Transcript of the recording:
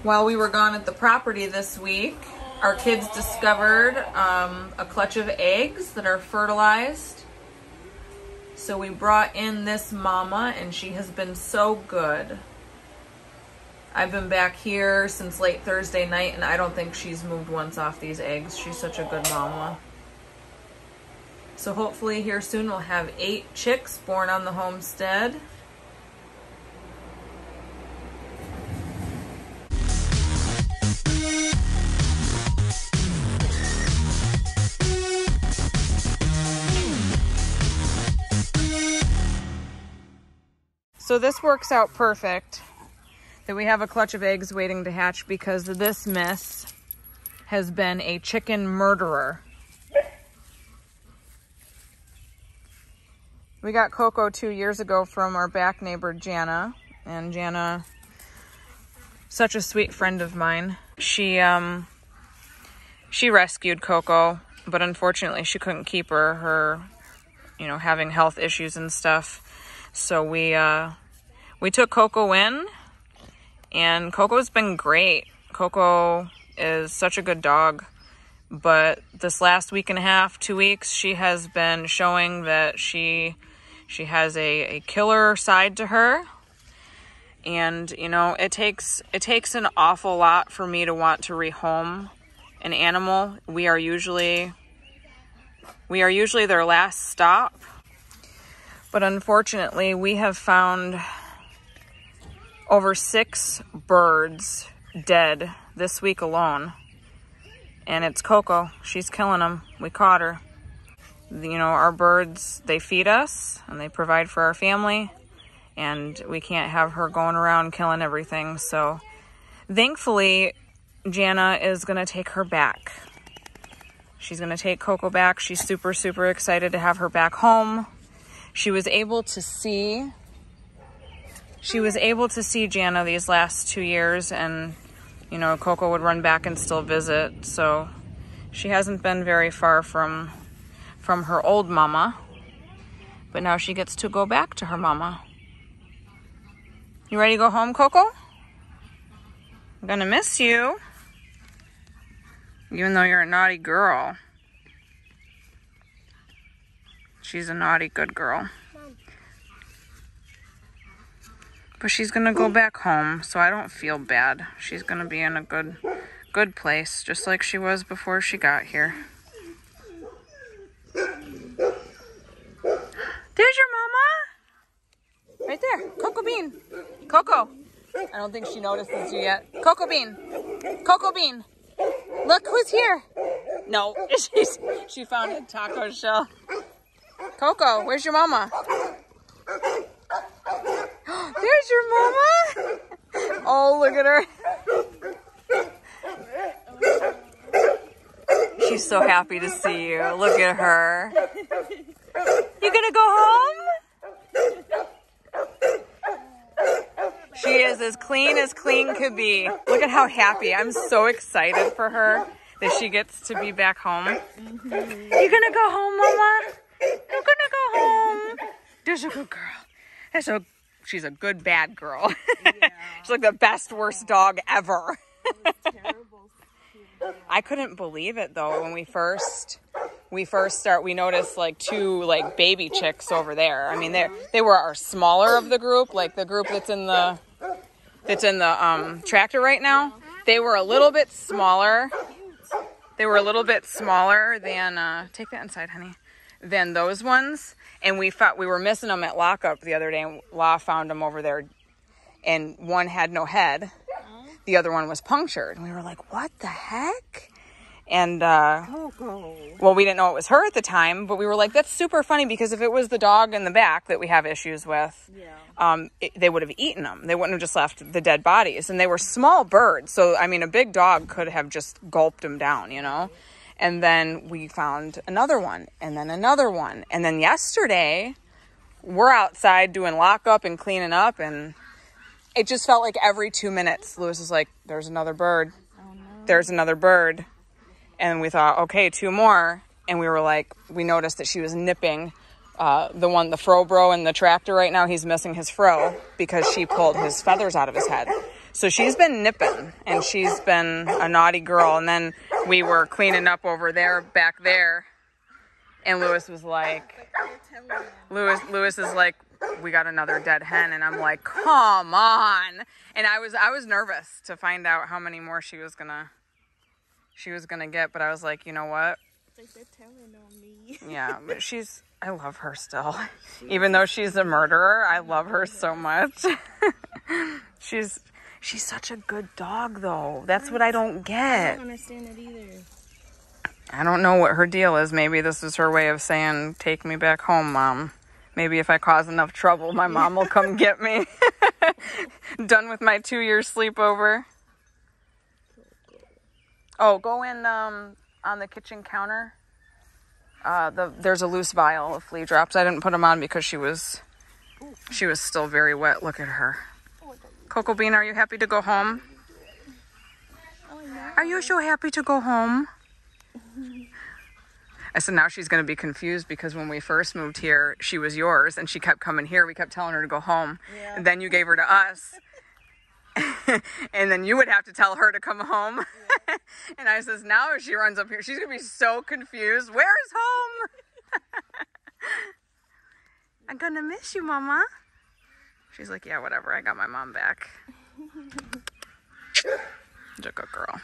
While we were gone at the property this week, our kids discovered a clutch of eggs that are fertilized. So we brought in this mama, and she has been so good. I've been back here since late Thursday night, and I don't think she's moved once off these eggs. She's such a good mama. So hopefully here soon we'll have 8 chicks born on the homestead. So this works out perfect that we have a clutch of eggs waiting to hatch, because this miss has been a chicken murderer. We got Coco 2 years ago from our back neighbor Jana, and Jana, such a sweet friend of mine. She rescued Coco, but unfortunately she couldn't keep her, you know, having health issues and stuff. So we took Coco in, and Coco's been great. Coco is such a good dog, but this last week and a half, 2 weeks, she has been showing that she has a killer side to her. And, you know, it takes an awful lot for me to want to rehome an animal. We are usually their last stop. But unfortunately, we have found over 6 birds dead this week alone. And it's Coco. She's killing them. We caught her. You know, our birds, they feed us and they provide for our family. And we can't have her going around killing everything. So thankfully, Jana is going to take her back. She's going to take Coco back. She's super, super excited to have her back home. She was able to see Jana these last 2 years, and, you know, Coco would run back and still visit. So she hasn't been very far from her old mama, but now she gets to go back to her mama. You ready to go home, Coco? I'm gonna miss you, even though you're a naughty girl. She's a naughty good girl. But she's gonna go back home, so I don't feel bad. She's gonna be in a good place, just like she was before she got here. There's your mama! Right there, Coco Bean. Coco. I don't think she notices you yet. Coco Bean. Coco Bean. Look who's here. No, she found a taco shell. Coco, where's your mama? There's your mama. Oh, look at her. She's so happy to see you. Look at her. You gonna go home? She is as clean could be. Look at how happy. I'm so excited for her that she gets to be back home. You gonna go home, mama? You're gonna go home. There's a good girl. She's a good bad girl. Yeah. She's like the best worst dog ever. I couldn't believe it though when we noticed like 2 like baby chicks over there. I mean they were our smaller of the group, like the group that's in the tractor right now. They were a little bit smaller. They were a little bit smaller than take that inside, honey. Than those ones. And we were missing them at lockup the other day, and La found them over there, and one had no head. The other one was punctured. And we were like, what the heck? And, well, we didn't know it was her at the time, but we were like, that's super funny, because if it was the dog in the back that we have issues with, they would have eaten them. They wouldn't have just left the dead bodies. And they were small birds. So, I mean, a big dog could have just gulped them down, you know? And then we found another one, and then another one. And then yesterday, we're outside doing lockup and cleaning up, and it just felt like every 2 minutes, Lewis was like, there's another bird. Oh, no. There's another bird. And we thought, okay, 2 more. And we were like, we noticed that she was nipping the fro bro in the tractor right now. He's missing his fro because she pulled his feathers out of his head. So she's been nipping, and she's been a naughty girl. And then we were cleaning up over there, back there, and Lewis was like, Lewis is like, we got another dead hen, and I'm like, come on. And I was nervous to find out how many more she was gonna get, but I was like, you know what? Like they're telling on me. Yeah, but I love her still. Even though she's a murderer, I love her so much. She's such a good dog, though. That's what I don't get. I don't understand it either. I don't know what her deal is. Maybe this is her way of saying, take me back home, Mom. Maybe if I cause enough trouble, my mom will come get me. Done with my 2-year sleepover. Oh, go in on the kitchen counter. There's a loose vial of flea drops. I didn't put them on because she was still very wet. Look at her. Coco Bean, are you happy to go home? Are you so happy to go home? I said now she's going to be confused because when we first moved here, she was yours and she kept coming here. We kept telling her to go home. Yeah. And then you gave her to us. And then you would have to tell her to come home. Yeah. And I says, now if she runs up here, she's going to be so confused. Where's home? I'm going to miss you, Mama. She's like, yeah, whatever. I got my mom back. She's a good girl.